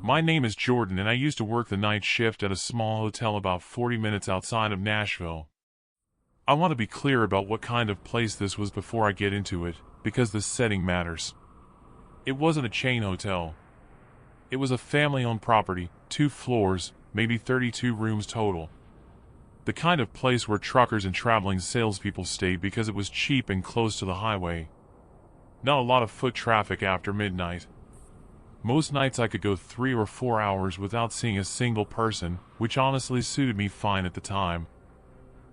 My name is Jordan and I used to work the night shift at a small hotel about 40 minutes outside of Nashville. I want to be clear about what kind of place this was before I get into it, because the setting matters. It wasn't a chain hotel. It was a family-owned property, 2 floors, maybe 32 rooms total. The kind of place where truckers and traveling salespeople stayed because it was cheap and close to the highway. Not a lot of foot traffic after midnight. Most nights I could go 3 or 4 hours without seeing a single person, which honestly suited me fine at the time.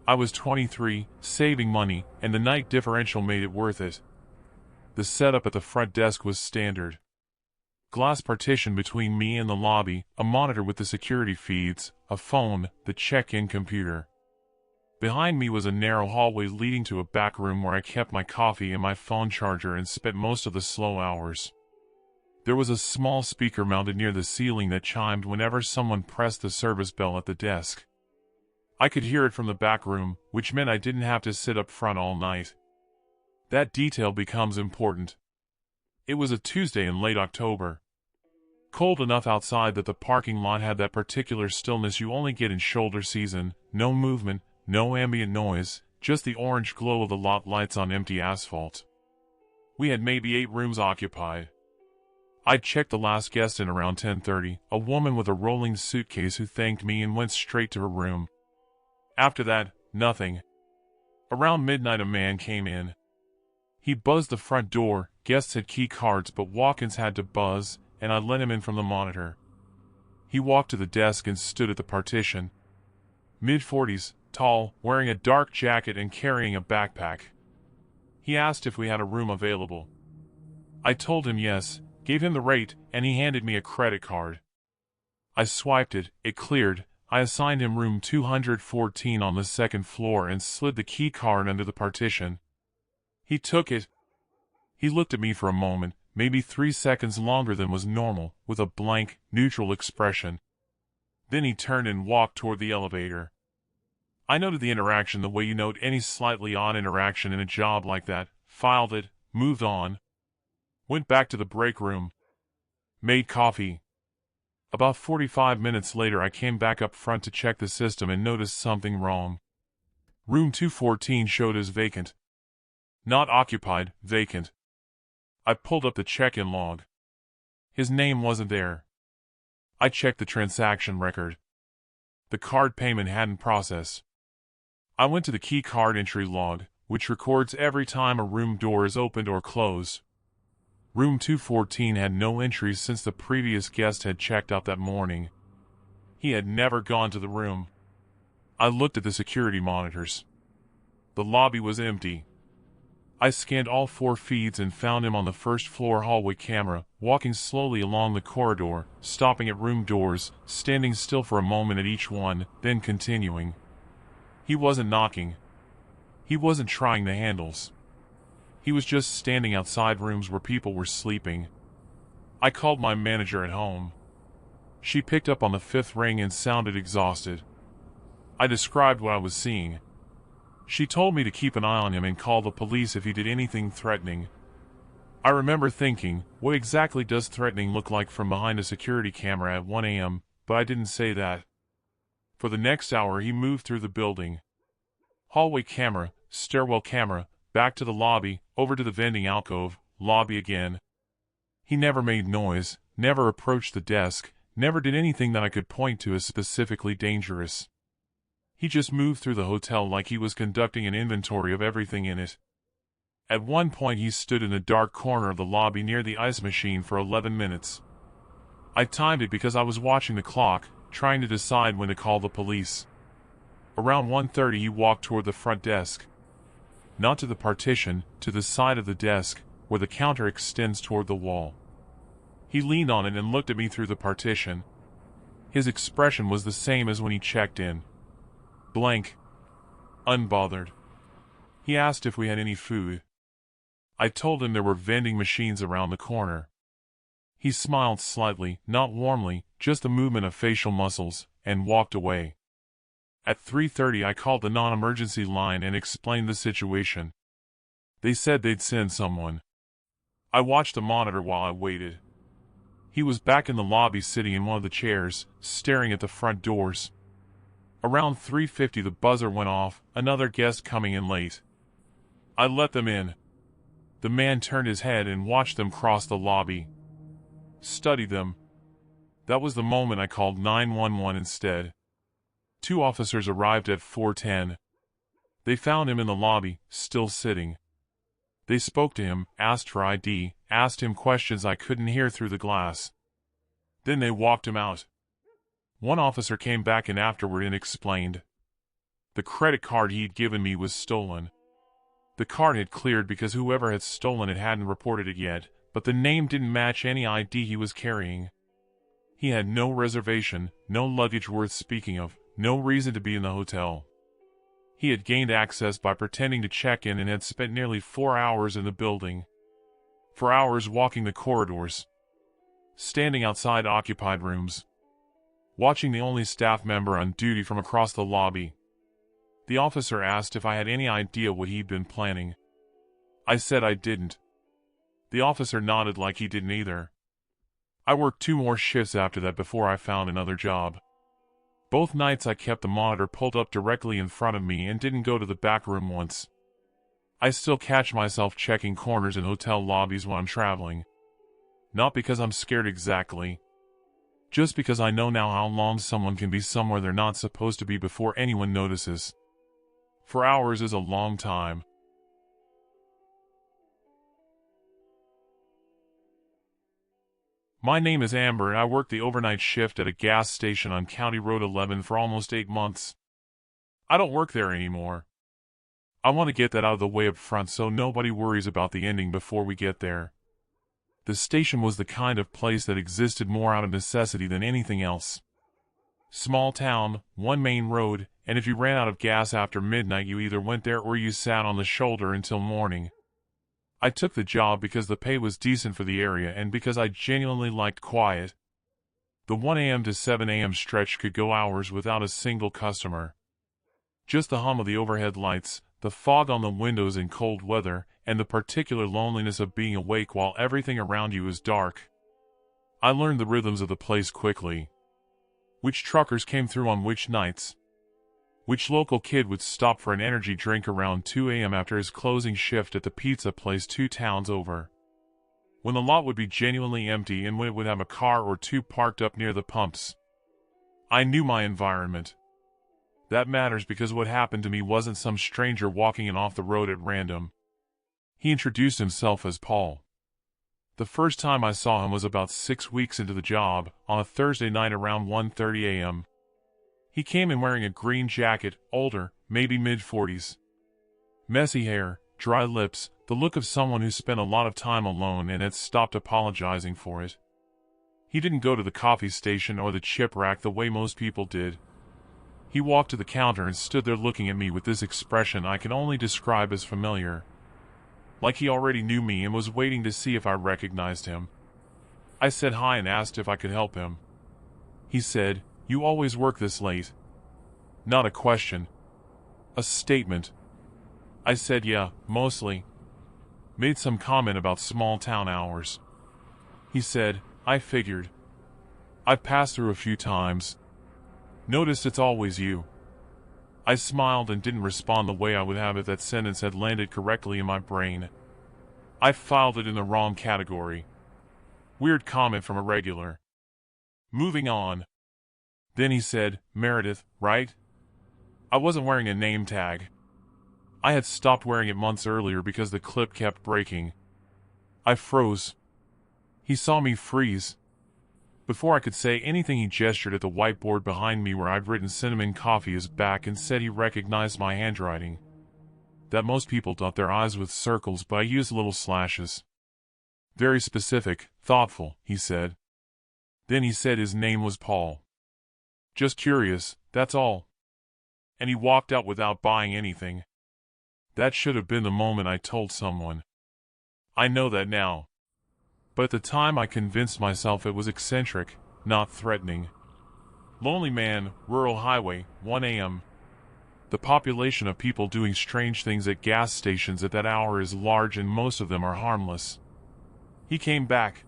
I was 23, saving money, and the night differential made it worth it. The setup at the front desk was standard. Glass partition between me and the lobby, a monitor with the security feeds, a phone, the check-in computer. Behind me was a narrow hallway leading to a back room where I kept my coffee and my phone charger and spent most of the slow hours. There was a small speaker mounted near the ceiling that chimed whenever someone pressed the service bell at the desk. I could hear it from the back room, which meant I didn't have to sit up front all night. That detail becomes important. It was a Tuesday in late October. Cold enough outside that the parking lot had that particular stillness you only get in shoulder season, no movement, no ambient noise, just the orange glow of the lot lights on empty asphalt. We had maybe 8 rooms occupied. I checked the last guest in around 10:30, a woman with a rolling suitcase who thanked me and went straight to her room. After that, nothing. Around midnight a man came in. He buzzed the front door. Guests had key cards but walk-ins had to buzz, and I let him in from the monitor. He walked to the desk and stood at the partition. Mid-40s, tall, wearing a dark jacket and carrying a backpack. He asked if we had a room available. I told him yes, gave him the rate, and he handed me a credit card. I swiped it, it cleared. I assigned him room 214 on the second floor and slid the key card under the partition. He took it. He looked at me for a moment, maybe 3 seconds longer than was normal, with a blank, neutral expression. Then he turned and walked toward the elevator. I noted the interaction the way you note any slightly odd interaction in a job like that, filed it, moved on. Went back to the break room. Made coffee. About 45 minutes later I came back up front to check the system and noticed something wrong. Room 214 showed as vacant. Not occupied, vacant. I pulled up the check-in log. His name wasn't there. I checked the transaction record. The card payment hadn't processed. I went to the key card entry log, which records every time a room door is opened or closed. Room 214 had no entries since the previous guest had checked out that morning. He had never gone to the room. I looked at the security monitors. The lobby was empty. I scanned all 4 feeds and found him on the first floor hallway camera, walking slowly along the corridor, stopping at room doors, standing still for a moment at each one, then continuing. He wasn't knocking. He wasn't trying the handles. He was just standing outside rooms where people were sleeping. I called my manager at home. She picked up on the 5th ring and sounded exhausted. I described what I was seeing. She told me to keep an eye on him and call the police if he did anything threatening. I remember thinking, what exactly does threatening look like from behind a security camera at 1 a.m., but I didn't say that. For the next hour he moved through the building. Hallway camera, stairwell camera, back to the lobby, over to the vending alcove, lobby again. He never made noise, never approached the desk, never did anything that I could point to as specifically dangerous. He just moved through the hotel like he was conducting an inventory of everything in it. At one point he stood in a dark corner of the lobby near the ice machine for 11 minutes. I timed it because I was watching the clock, trying to decide when to call the police. Around 1:30 he walked toward the front desk. Not to the partition, to the side of the desk, where the counter extends toward the wall. He leaned on it and looked at me through the partition. His expression was the same as when he checked in. Blank. Unbothered. He asked if we had any food. I told him there were vending machines around the corner. He smiled slightly, not warmly, just a movement of facial muscles, and walked away. At 3:30 I called the non-emergency line and explained the situation. They said they'd send someone. I watched the monitor while I waited. He was back in the lobby sitting in one of the chairs, staring at the front doors. Around 3:50 the buzzer went off, another guest coming in late. I let them in. The man turned his head and watched them cross the lobby. Studied them. That was the moment I called 911 instead. 2 officers arrived at 4:10. They found him in the lobby, still sitting. They spoke to him, asked for ID, asked him questions I couldn't hear through the glass. Then they walked him out. One officer came back in afterward and explained. The credit card he'd given me was stolen. The card had cleared because whoever had stolen it hadn't reported it yet, but the name didn't match any ID he was carrying. He had no reservation, no luggage worth speaking of, no reason to be in the hotel. He had gained access by pretending to check in and had spent nearly 4 hours in the building. 4 hours walking the corridors. Standing outside occupied rooms. Watching the only staff member on duty from across the lobby. The officer asked if I had any idea what he'd been planning. I said I didn't. The officer nodded like he didn't either. I worked 2 more shifts after that before I found another job. Both nights I kept the monitor pulled up directly in front of me and didn't go to the back room once. I still catch myself checking corners in hotel lobbies when I'm traveling. Not because I'm scared exactly. Just because I know now how long someone can be somewhere they're not supposed to be before anyone notices. 4 hours is a long time. My name is Amber and I worked the overnight shift at a gas station on County Road 11 for almost 8 months. I don't work there anymore. I want to get that out of the way up front so nobody worries about the ending before we get there. The station was the kind of place that existed more out of necessity than anything else. Small town, 1 main road, and if you ran out of gas after midnight you either went there or you sat on the shoulder until morning. I took the job because the pay was decent for the area and because I genuinely liked quiet. The 1 a.m. to 7 a.m. stretch could go hours without a single customer. Just the hum of the overhead lights, the fog on the windows in cold weather, and the particular loneliness of being awake while everything around you is dark. I learned the rhythms of the place quickly. Which truckers came through on which nights. Which local kid would stop for an energy drink around 2 a.m. after his closing shift at the pizza place 2 towns over. When the lot would be genuinely empty and when it would have a car or 2 parked up near the pumps. I knew my environment. That matters because what happened to me wasn't some stranger walking in off the road at random. He introduced himself as Paul. The first time I saw him was about 6 weeks into the job, on a Thursday night around 1:30 a.m. He came in wearing a green jacket, older, maybe mid-40s. Messy hair, dry lips, the look of someone who spent a lot of time alone and had stopped apologizing for it. He didn't go to the coffee station or the chip rack the way most people did. He walked to the counter and stood there looking at me with this expression I can only describe as familiar. Like he already knew me and was waiting to see if I recognized him. I said hi and asked if I could help him. He said, "You always work this late?" Not a question. A statement. I said yeah, mostly. Made some comment about small town hours. He said, "I figured. I've passed through a few times. Noticed it's always you." I smiled and didn't respond the way I would have if that sentence had landed correctly in my brain. I filed it in the wrong category. Weird comment from a regular. Moving on. Then he said, "Meredith, right?" I wasn't wearing a name tag. I had stopped wearing it months earlier because the clip kept breaking. I froze. He saw me freeze. Before I could say anything he gestured at the whiteboard behind me where I'd written "Cinnamon Coffee is back" and said he recognized my handwriting. That most people dot their I's with circles, but I used little slashes. Very specific, thoughtful, he said. Then he said his name was Paul. Just curious, that's all. And he walked out without buying anything. That should have been the moment I told someone. I know that now. But at the time I convinced myself it was eccentric, not threatening. Lonely man, rural highway, 1 a.m. The population of people doing strange things at gas stations at that hour is large and most of them are harmless. He came back.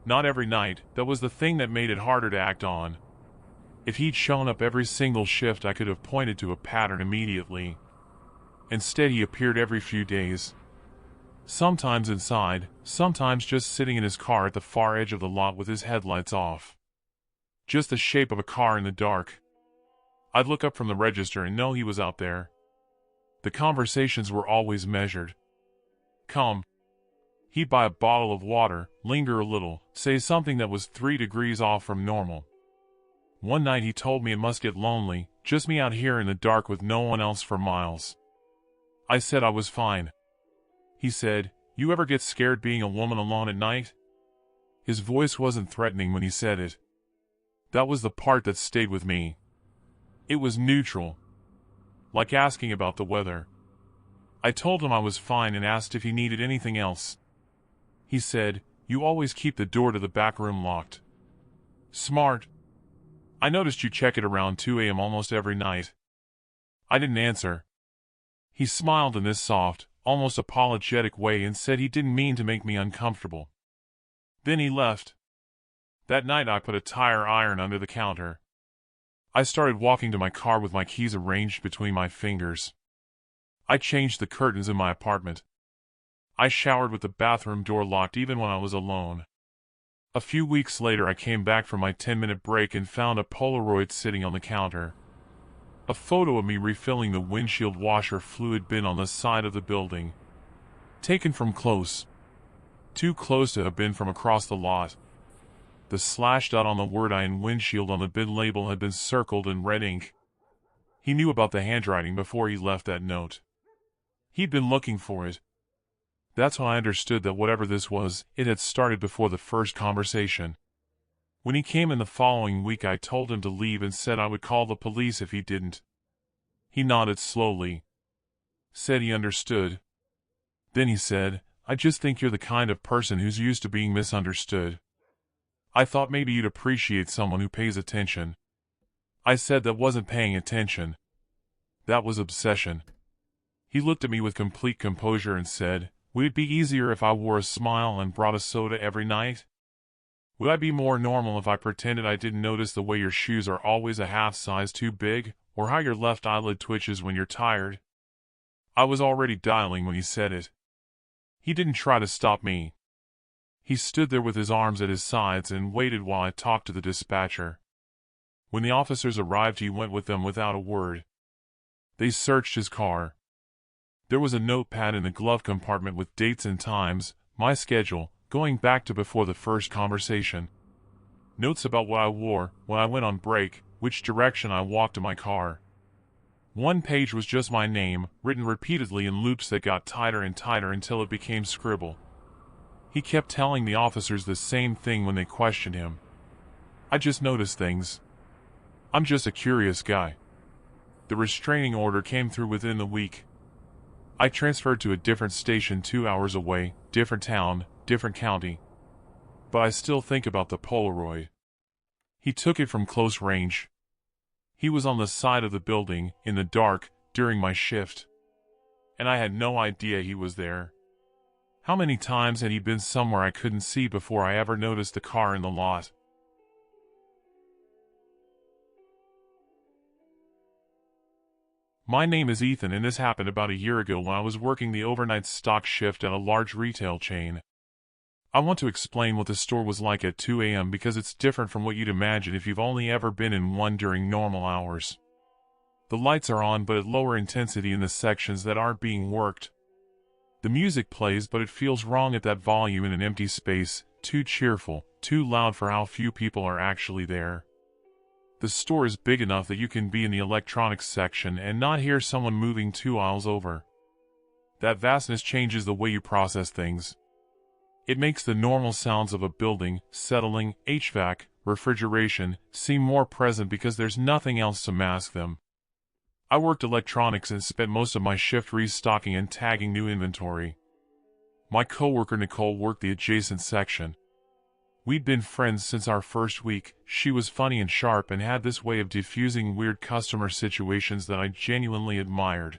Not every night, that was the thing that made it harder to act on. If he'd shown up every single shift, I could have pointed to a pattern immediately. Instead, he appeared every few days. Sometimes inside, sometimes just sitting in his car at the far edge of the lot with his headlights off. Just the shape of a car in the dark. I'd look up from the register and know he was out there. The conversations were always measured. Come. He'd buy a bottle of water, linger a little, say something that was 3 degrees off from normal. One night he told me it must get lonely, just me out here in the dark with no one else for miles. I said I was fine. He said, "You ever get scared being a woman alone at night?" His voice wasn't threatening when he said it. That was the part that stayed with me. It was neutral. Like asking about the weather. I told him I was fine and asked if he needed anything else. He said, "You always keep the door to the back room locked." Smart. I noticed you check it around 2 a.m. almost every night. I didn't answer. He smiled in this soft, almost apologetic way and said he didn't mean to make me uncomfortable. Then he left. That night I put a tire iron under the counter. I started walking to my car with my keys arranged between my fingers. I changed the curtains in my apartment. I showered with the bathroom door locked even when I was alone. A few weeks later I came back from my 10-minute break and found a Polaroid sitting on the counter. A photo of me refilling the windshield washer fluid bin on the side of the building. Taken from close. Too close to have been from across the lot. The slash dot on the word "I" in windshield on the bin label had been circled in red ink. He knew about the handwriting before he left that note. He'd been looking for it. That's when I understood that whatever this was, it had started before the first conversation. When he came in the following week, I told him to leave and said I would call the police if he didn't. He nodded slowly. Said he understood. Then he said, "I just think you're the kind of person who's used to being misunderstood. I thought maybe you'd appreciate someone who pays attention." I said that wasn't paying attention. That was obsession. He looked at me with complete composure and said, "Would it be easier if I wore a smile and brought a soda every night? Would I be more normal if I pretended I didn't notice the way your shoes are always a half size too big, or how your left eyelid twitches when you're tired?" I was already dialing when he said it. He didn't try to stop me. He stood there with his arms at his sides and waited while I talked to the dispatcher. When the officers arrived, he went with them without a word. They searched his car. There was a notepad in the glove compartment with dates and times, my schedule, going back to before the first conversation. Notes about what I wore, when I went on break, which direction I walked to my car. One page was just my name, written repeatedly in loops that got tighter and tighter until it became scribble. He kept telling the officers the same thing when they questioned him. "I just notice things. I'm just a curious guy." The restraining order came through within the week. I transferred to a different station 2 hours away, different town, different county. But I still think about the Polaroid. He took it from close range. He was on the side of the building, in the dark, during my shift. And I had no idea he was there. How many times had he been somewhere I couldn't see before I ever noticed the car in the lot? My name is Ethan, and this happened about a year ago when I was working the overnight stock shift at a large retail chain. I want to explain what the store was like at 2 a.m. because it's different from what you'd imagine if you've only ever been in one during normal hours. The lights are on, but at lower intensity in the sections that aren't being worked. The music plays, but it feels wrong at that volume in an empty space, too cheerful, too loud for how few people are actually there. The store is big enough that you can be in the electronics section and not hear someone moving 2 aisles over. That vastness changes the way you process things. It makes the normal sounds of a building, settling, HVAC, refrigeration, seem more present because there's nothing else to mask them. I worked electronics and spent most of my shift restocking and tagging new inventory. My coworker Nicole worked the adjacent section. We'd been friends since our first week. She was funny and sharp and had this way of diffusing weird customer situations that I genuinely admired.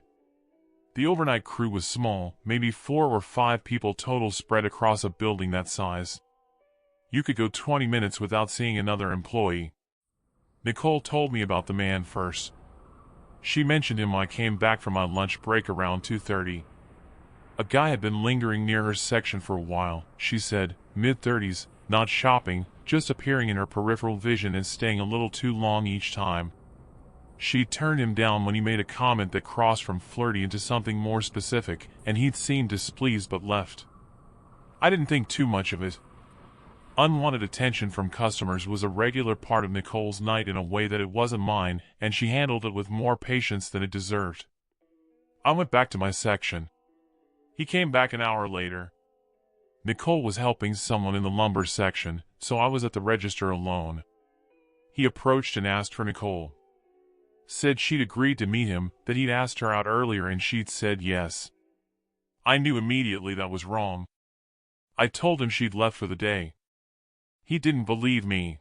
The overnight crew was small, maybe 4 or 5 people total spread across a building that size. You could go 20 minutes without seeing another employee. Nicole told me about the man first. She mentioned him when I came back from my lunch break around 2:30. A guy had been lingering near her section for a while, she said, mid-30s, not shopping, just appearing in her peripheral vision and staying a little too long each time. She turned him down when he made a comment that crossed from flirty into something more specific, and he'd seemed displeased but left. I didn't think too much of it. Unwanted attention from customers was a regular part of Nicole's night in a way that it wasn't mine, and she handled it with more patience than it deserved. I went back to my section. He came back an hour later. Nicole was helping someone in the lumber section, so I was at the register alone. He approached and asked for Nicole. Said she'd agreed to meet him, that he'd asked her out earlier and she'd said yes. I knew immediately that was wrong. I told him she'd left for the day. He didn't believe me.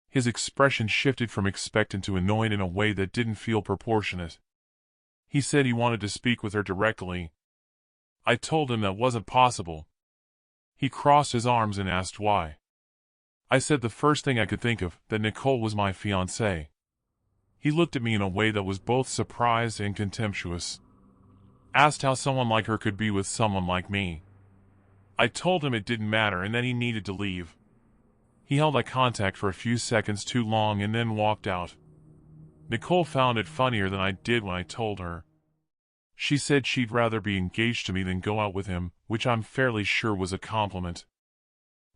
His expression shifted from expectant to annoyed in a way that didn't feel proportionate. He said he wanted to speak with her directly. I told him that wasn't possible. He crossed his arms and asked why. I said the first thing I could think of, that Nicole was my fiancée. He looked at me in a way that was both surprised and contemptuous. Asked how someone like her could be with someone like me. I told him it didn't matter and that he needed to leave. He held eye contact for a few seconds too long and then walked out. Nicole found it funnier than I did when I told her. She said she'd rather be engaged to me than go out with him, which I'm fairly sure was a compliment.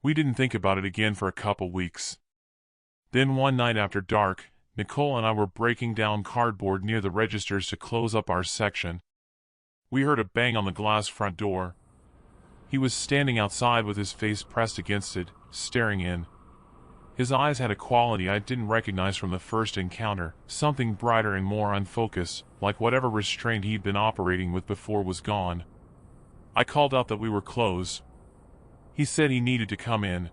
We didn't think about it again for a couple weeks. Then one night after dark, Nicole and I were breaking down cardboard near the registers to close up our section. We heard a bang on the glass front door. He was standing outside with his face pressed against it, staring in. His eyes had a quality I didn't recognize from the first encounter, something brighter and more unfocused, like whatever restraint he'd been operating with before was gone. I called out that we were closed. He said he needed to come in.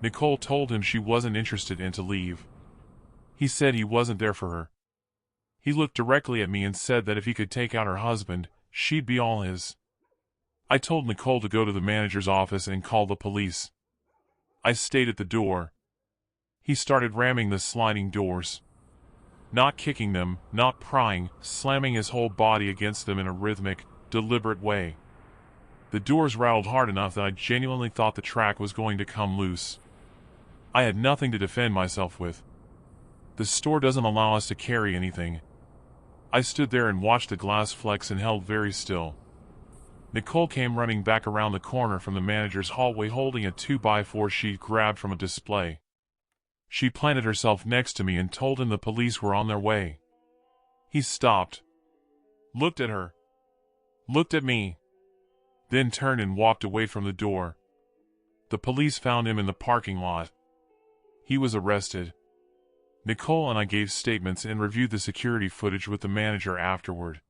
Nicole told him she wasn't interested and to leave. He said he wasn't there for her. He looked directly at me and said that if he could take out her husband, she'd be all his. I told Nicole to go to the manager's office and call the police. I stayed at the door. He started ramming the sliding doors. Not kicking them, not prying, slamming his whole body against them in a rhythmic, deliberate way. The doors rattled hard enough that I genuinely thought the track was going to come loose. I had nothing to defend myself with. The store doesn't allow us to carry anything. I stood there and watched the glass flex and held very still. Nicole came running back around the corner from the manager's hallway holding a 2x4 sheet grabbed from a display. She planted herself next to me and told him the police were on their way. He stopped. Looked at her. Looked at me. Then turned and walked away from the door. The police found him in the parking lot. He was arrested. Nicole and I gave statements and reviewed the security footage with the manager afterward.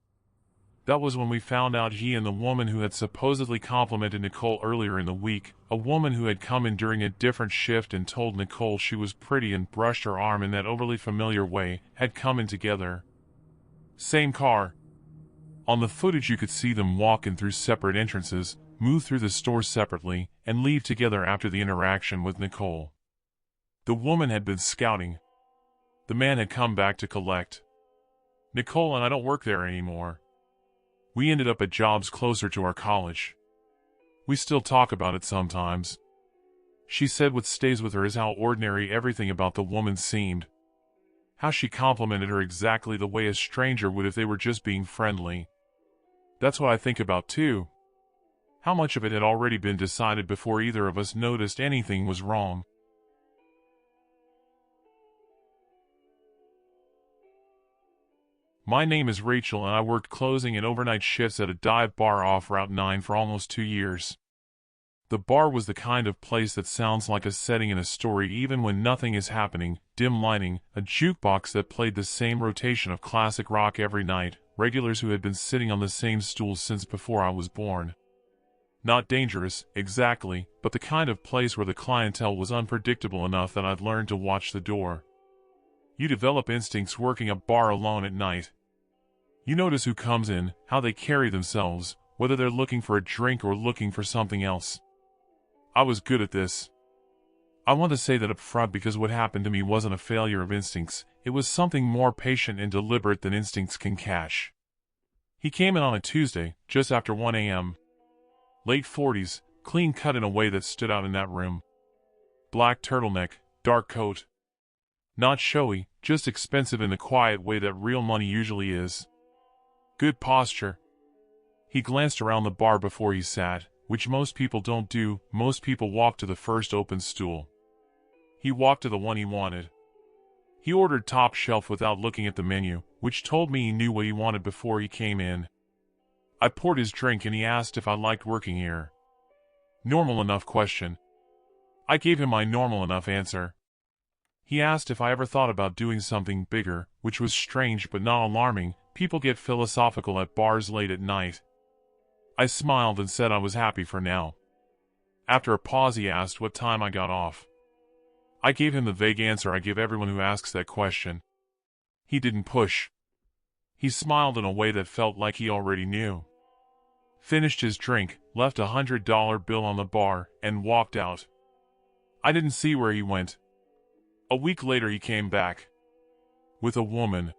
That was when we found out he and the woman who had supposedly complimented Nicole earlier in the week, a woman who had come in during a different shift and told Nicole she was pretty and brushed her arm in that overly familiar way, had come in together. Same car. On the footage you could see them walk in through separate entrances, move through the store separately, and leave together after the interaction with Nicole. The woman had been scouting. The man had come back to collect. Nicole and I don't work there anymore. We ended up at jobs closer to our college. We still talk about it sometimes. She said what stays with her is how ordinary everything about the woman seemed. How she complimented her exactly the way a stranger would if they were just being friendly. That's what I think about too. How much of it had already been decided before either of us noticed anything was wrong. My name is Rachel and I worked closing and overnight shifts at a dive bar off Route 9 for almost 2 years. The bar was the kind of place that sounds like a setting in a story even when nothing is happening, dim lighting, a jukebox that played the same rotation of classic rock every night, regulars who had been sitting on the same stools since before I was born. Not dangerous, exactly, but the kind of place where the clientele was unpredictable enough that I'd learned to watch the door. You develop instincts working a bar alone at night. You notice who comes in, how they carry themselves, whether they're looking for a drink or looking for something else. I was good at this. I want to say that up front because what happened to me wasn't a failure of instincts, it was something more patient and deliberate than instincts can cash. He came in on a Tuesday, just after 1 a.m. Late 40s, clean cut in a way that stood out in that room. Black turtleneck, dark coat. Not showy, just expensive in the quiet way that real money usually is. Good posture. He glanced around the bar before he sat, which most people don't do. Most people walk to the first open stool. He walked to the one he wanted. He ordered top shelf without looking at the menu, which told me he knew what he wanted before he came in. I poured his drink and he asked if I liked working here. Normal enough question. I gave him my normal enough answer. He asked if I ever thought about doing something bigger, which was strange but not alarming. People get philosophical at bars late at night. I smiled and said I was happy for now. After a pause he asked what time I got off. I gave him the vague answer I give everyone who asks that question. He didn't push. He smiled in a way that felt like he already knew. Finished his drink, left a $100 bill on the bar, and walked out. I didn't see where he went. A week later he came back. With a woman.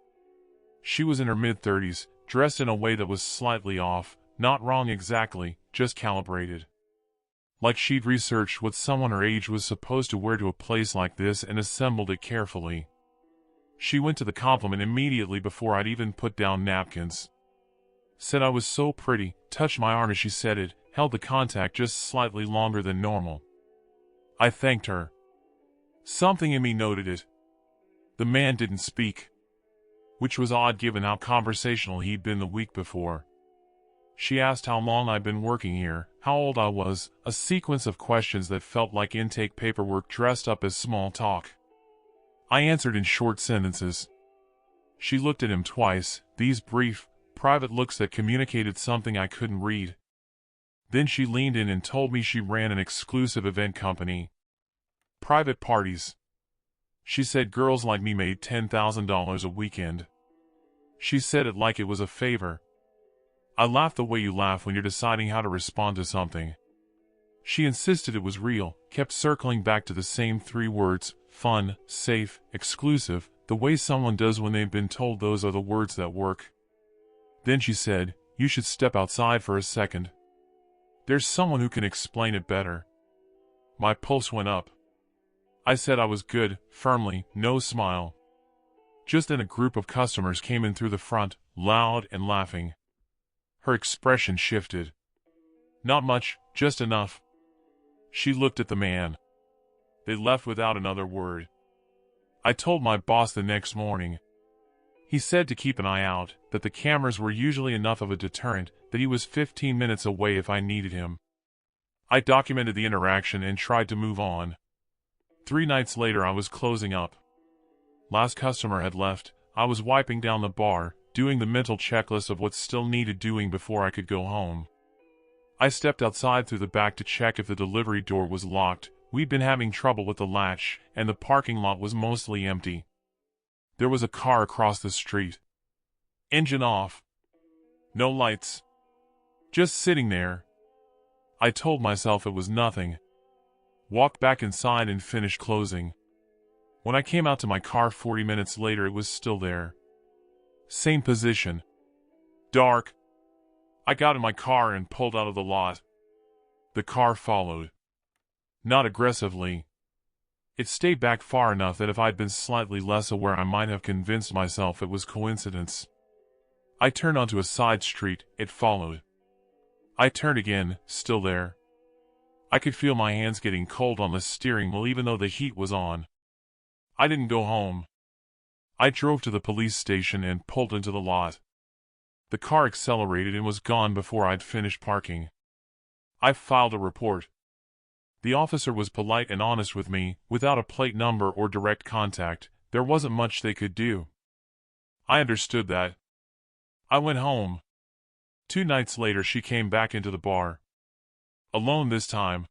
She was in her mid-30s, dressed in a way that was slightly off, not wrong exactly, just calibrated. Like she'd researched what someone her age was supposed to wear to a place like this and assembled it carefully. She went to the compliment immediately before I'd even put down napkins. Said I was so pretty, touched my arm as she said it, held the contact just slightly longer than normal. I thanked her. Something in me noted it. The man didn't speak. Which was odd given how conversational he'd been the week before. She asked how long I'd been working here, how old I was, a sequence of questions that felt like intake paperwork dressed up as small talk. I answered in short sentences. She looked at him twice, these brief, private looks that communicated something I couldn't read. Then she leaned in and told me she ran an exclusive event company. Private parties. She said girls like me made $10,000 a weekend. She said it like it was a favor. I laughed the way you laugh when you're deciding how to respond to something. She insisted it was real, kept circling back to the same three words, fun, safe, exclusive, the way someone does when they've been told those are the words that work. Then she said, you should step outside for a second. There's someone who can explain it better. My pulse went up. I said I was good, firmly, no smile. Just then a group of customers came in through the front, loud and laughing. Her expression shifted. Not much, just enough. She looked at the man. They left without another word. I told my boss the next morning. He said to keep an eye out, that the cameras were usually enough of a deterrent, that he was 15 minutes away if I needed him. I documented the interaction and tried to move on. 3 nights later I was closing up. Last customer had left. I was wiping down the bar, doing the mental checklist of what still needed doing before I could go home. I stepped outside through the back to check if the delivery door was locked. We'd been having trouble with the latch, and the parking lot was mostly empty. There was a car across the street. Engine off. No lights. Just sitting there. I told myself it was nothing. Walked back inside and finished closing. When I came out to my car 40 minutes later it was still there. Same position. Dark. I got in my car and pulled out of the lot. The car followed. Not aggressively. It stayed back far enough that if I'd been slightly less aware I might have convinced myself it was coincidence. I turned onto a side street, it followed. I turned again, still there. I could feel my hands getting cold on the steering wheel even though the heat was on. I didn't go home. I drove to the police station and pulled into the lot. The car accelerated and was gone before I'd finished parking. I filed a report. The officer was polite and honest with me. Without a plate number or direct contact, there wasn't much they could do. I understood that. I went home. 2 nights later she came back into the bar. Alone this time.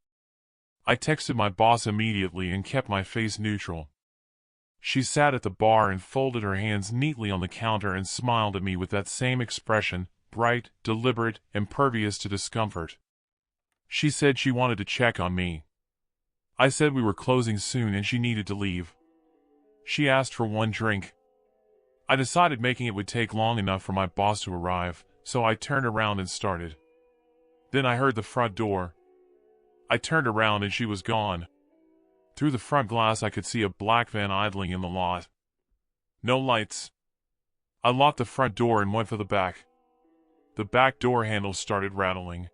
I texted my boss immediately and kept my face neutral. She sat at the bar and folded her hands neatly on the counter and smiled at me with that same expression, bright, deliberate, impervious to discomfort. She said she wanted to check on me. I said we were closing soon and she needed to leave. She asked for one drink. I decided making it would take long enough for my boss to arrive, so I turned around and started. Then I heard the front door. I turned around and she was gone. Through the front glass I could see a black van idling in the lot. No lights. I locked the front door and went for the back. The back door handle started rattling.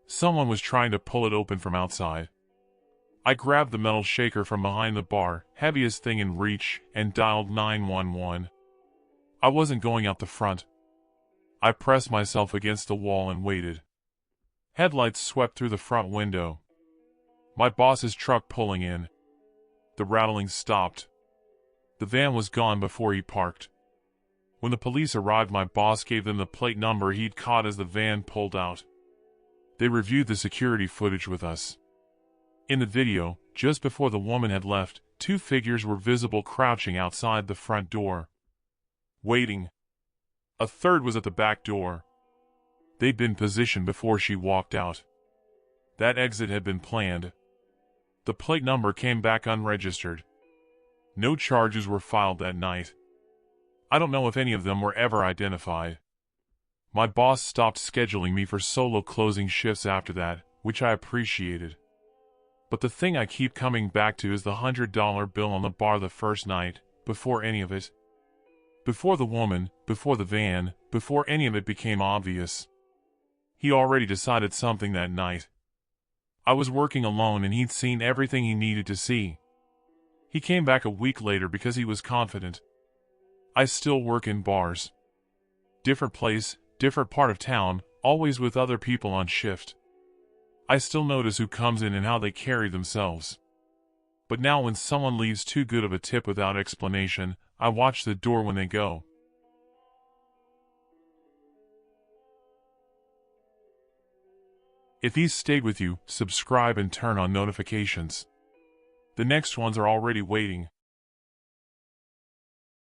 Someone was trying to pull it open from outside. I grabbed the metal shaker from behind the bar, heaviest thing in reach, and dialed 911. I wasn't going out the front. I pressed myself against the wall and waited. Headlights swept through the front window. My boss's truck pulling in. The rattling stopped. The van was gone before he parked. When the police arrived, my boss gave them the plate number he'd caught as the van pulled out. They reviewed the security footage with us. In the video, just before the woman had left, two figures were visible crouching outside the front door. Waiting. A third was at the back door. They'd been positioned before she walked out. That exit had been planned. The plate number came back unregistered. No charges were filed that night. I don't know if any of them were ever identified. My boss stopped scheduling me for solo closing shifts after that, which I appreciated. But the thing I keep coming back to is the $100 bill on the bar the first night, before any of it. Before the woman, before the van, before any of it became obvious. He already decided something that night. I was working alone and he'd seen everything he needed to see. He came back a week later because he was confident. I still work in bars. Different place, different part of town, always with other people on shift. I still notice who comes in and how they carry themselves. But now when someone leaves too good of a tip without explanation, I watch the door when they go. If these stayed with you, subscribe and turn on notifications. The next ones are already waiting.